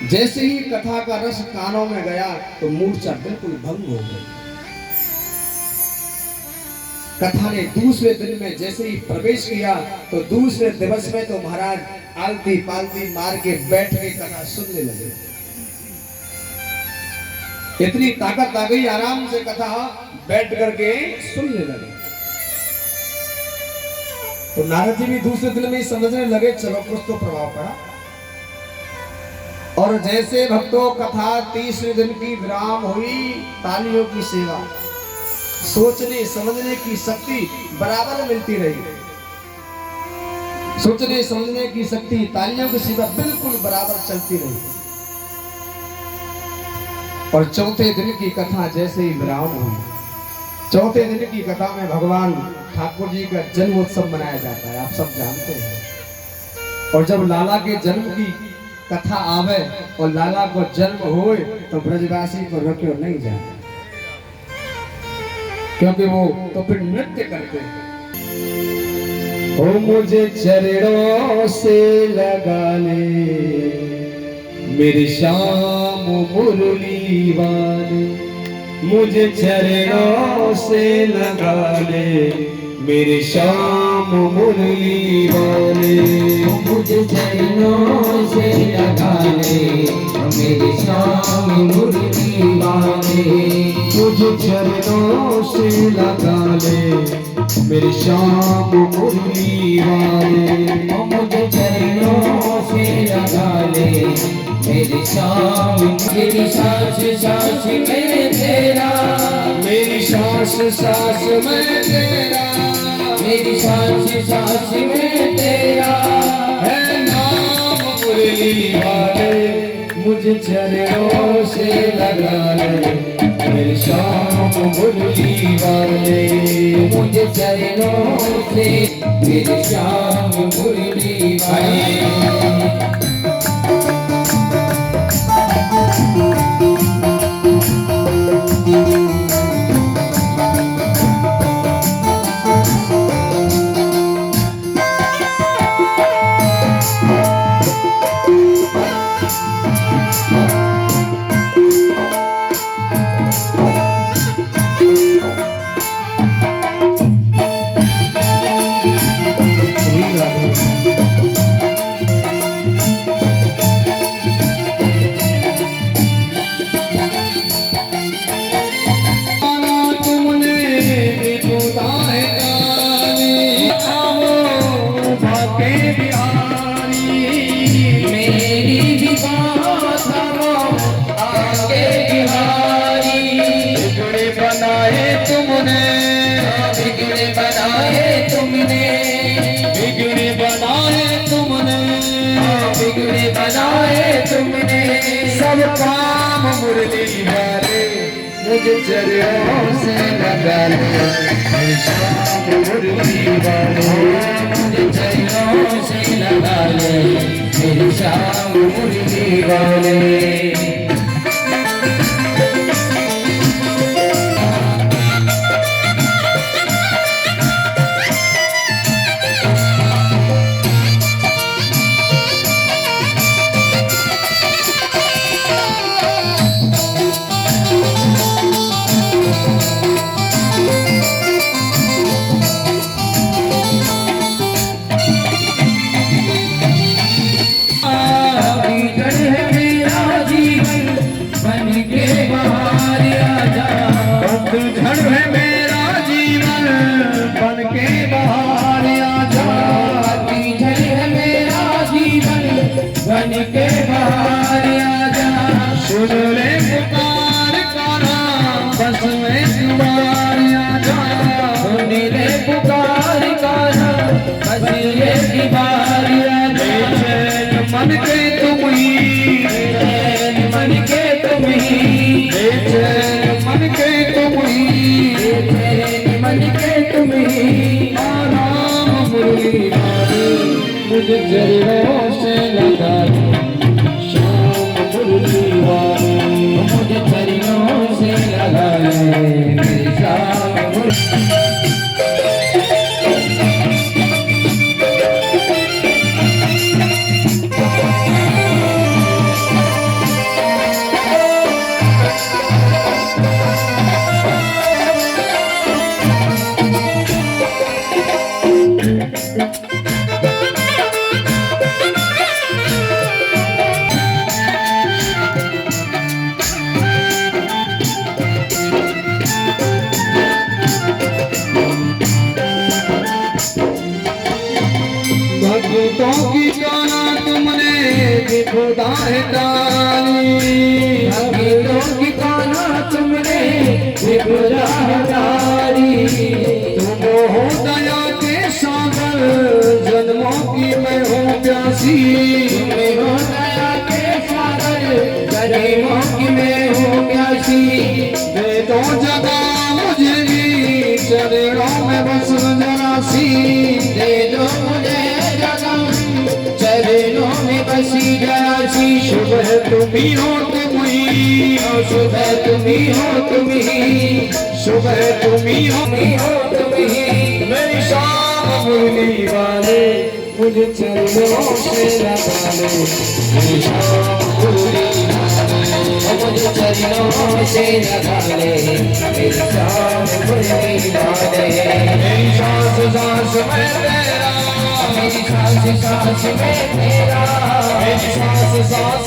जैसे ही कथा का रस कानों में गया तो मूर्छा बिल्कुल भंग हो गई। कथा ने दूसरे दिन में जैसे ही प्रवेश किया तो दूसरे दिवस में तो महाराज आलती पालती मार के बैठ के कथा सुनने लगे। इतनी ताकत आ गई, आराम से कथा बैठ करके सुनने लगे। तो नारद जी भी दूसरे दिन में समझने लगे चलो कुछ तो प्रभाव पड़ा। और जैसे भक्तों कथा तीसरे दिन की विराम हुई, तालियों की सेवा, सोचने समझने की शक्ति बराबर मिलती रही। सोचने समझने की शक्ति, तालियों की सेवा बिल्कुल बराबर चलती रही। और चौथे दिन की कथा जैसे ही विराम हुई, चौथे दिन की कथा में भगवान ठाकुर जी का जन्म उत्सव मनाया जाता है, आप सब जानते हैं। और जब लाला के जन्म की कथा आवे और लाला को जन्म होए तो ब्रजवासी को रोके नहीं जाए, क्योंकि वो तो फिर नृत्य करते हैं। ओ मुझे चरणों से लगा ले मेरे श्याम मुरली वाले, मुझे चरणों से लगा ले मेरे श्याम मुरली वाले, मुझे चरणों से लगा ले मेरे श्याम मुरली वाले, मुझे चरणों से लगा ले मेरे श्याम मुरली वाले, मुझे चरणों से लगा ले मेरे श्याम। मेरी सांस सांस में तेरा, मेरी सांस सांस में तेरा, मेरी सांस सांस में तेरा है नाम मुरली वाले, मुझे चरणों से लगा ले मेरे श्याम मुरली वाले, मुझे चरणों से मेरे श्याम मुरली वाले। सब काम मुरली वाले, मुझे चरणों से लगा ले मेरे श्याम मुरली वाले, मुझे चरणों से लगा ले मेरे श्याम मुरली वाले। सुन ले पुकार काना बस में तुम्हार आजा, सुन ले पुकार काना बस ये बार आजा। मन के तुम ही, मन के तुम ही, मन के तुम ही, मन के तुम ही, नाम मुरली वाले, मुझे चरणों से लगा मुझे चरणों से लगा ले मेरे श्याम। हटानी गीतों की काना तुमने विपुला हटारी तुम हो दया के सागर जन्मों की मैं हूँ प्यासी तुम्हें हो दया के सागर गरीबों की मैं हूँ प्यासी दे दो जगह मुझे भी चरणों में बस जरा सी दे दो मुझे जगह चरणों में बसी जरा सी सुबह तुम ही हो तुम ही सुबह तुम ही हो तुम ही सुबह तुम ही हो तुम ही मेरी शाम मुरली वाले मुझे चरणों से लगा ले मेरी शाम मुरली मुझे चरणों से लगा ले मेरी शाम मुरली वाले मेरी सांस सांस में तेरा मेरी सांस सांस में तेरा मेरी सांस सांस